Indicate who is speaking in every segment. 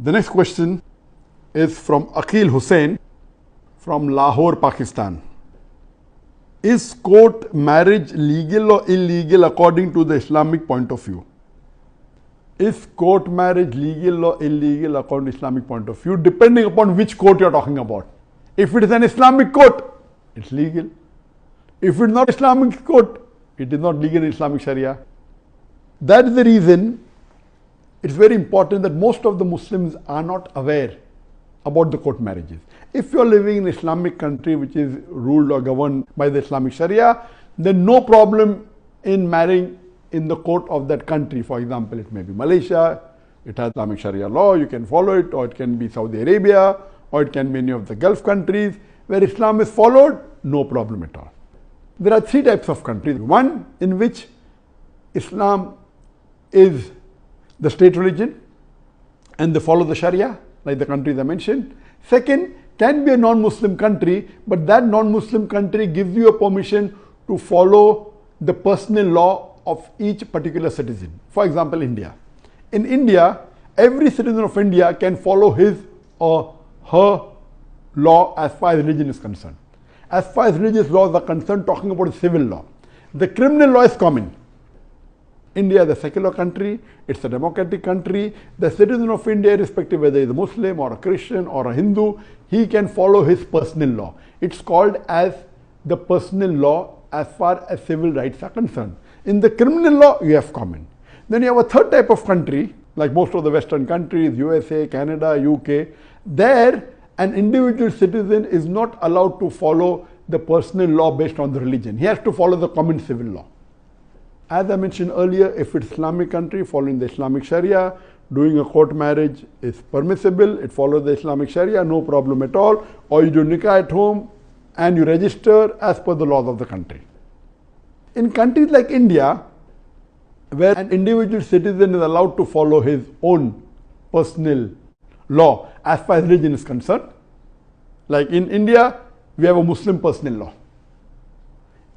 Speaker 1: The next question is from Akhil Hussain from Lahore, Pakistan. Is court marriage legal or illegal according to the Islamic point of view? Is court marriage legal or illegal according to Islamic point of view, depending upon which court you are talking about. If it is an Islamic court, it's legal. If it is not Islamic court, it is not legal in Islamic Sharia. That is the reason it's very important that most of the Muslims are not aware about the court marriages. If you are living in an Islamic country which is ruled or governed by the Islamic Sharia, then no problem in marrying in the court of that country. For example, it may be Malaysia, it has Islamic Sharia law, you can follow it, or it can be Saudi Arabia, or it can be any of the Gulf countries where Islam is followed, no problem at all. There are three types of countries. One in which Islam is the state religion and they follow the Sharia, like the countries I mentioned. Second, can be a non-Muslim country, but that non-Muslim country gives you a permission to follow the personal law of each particular citizen. For example, India. In India, every citizen of India can follow his or her law as far as religion is concerned. As far as religious laws are concerned, talking about civil law. The criminal law is common. India is a secular country, it's a democratic country. The citizen of India, irrespective whether he is a Muslim or a Christian or a Hindu, he can follow his personal law. It's called as the personal law as far as civil rights are concerned. In the criminal law, you have common. Then you have a third type of country, like most of the Western countries, USA, Canada, UK. There, an individual citizen is not allowed to follow the personal law based on the religion. He has to follow the common civil law. As I mentioned earlier, if it's Islamic country following the Islamic Sharia, doing a court marriage is permissible. It follows the Islamic Sharia, no problem at all. Or you do nikah at home and you register as per the laws of the country. In countries like India, where an individual citizen is allowed to follow his own personal law as far as religion is concerned, like in India, we have a Muslim personal law.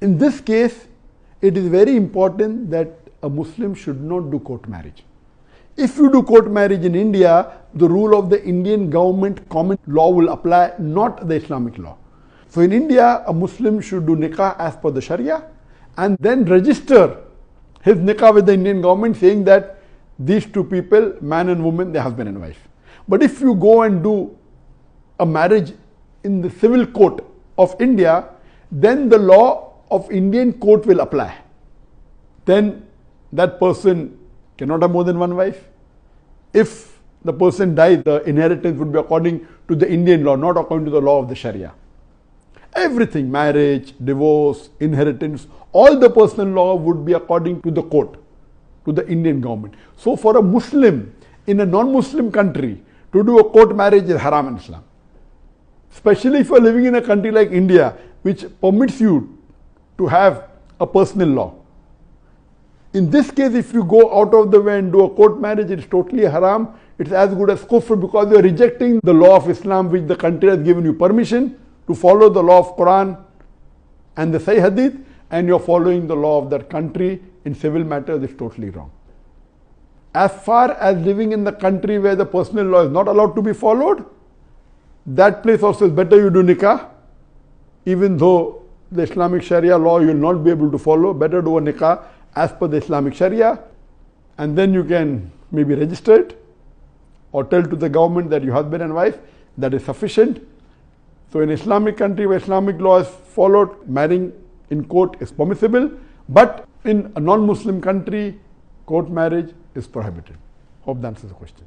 Speaker 1: In this case, it is very important that a Muslim should not do court marriage. If you do court marriage in India, the rule of the Indian government common law will apply, not the Islamic law. So in India, a Muslim should do nikah as per the Sharia and then register his nikah with the Indian government saying that these two people, man and woman, they're husband and wife. But if you go and do a marriage in the civil court of India, then the law of Indian court will apply. Then that person cannot have more than one wife. If the person dies, the inheritance would be according to the Indian law, not according to the law of the Sharia. Everything, marriage, divorce, inheritance, all the personal law would be according to the court, to the Indian government. So for a Muslim in a non-Muslim country to do a court marriage is haram in Islam. Especially if you are living in a country like India, which permits you to have a personal law. In this case, if you go out of the way and do a court marriage, it's totally haram. It's as good as kufr because you're rejecting the law of Islam which the country has given you permission to follow the law of Quran and the Sahih Hadith, and you're following the law of that country in civil matters. It's totally wrong. As far as living in the country where the personal law is not allowed to be followed, that place also is better you do nikah, even though the Islamic Sharia law you will not be able to follow. Better do a nikah as per the Islamic Sharia, and then you can maybe register it or tell to the government that you're husband and wife. That is sufficient. So in Islamic country where Islamic law is followed, marrying in court is permissible, but in a non-Muslim country, court marriage is prohibited. Hope that answers the question.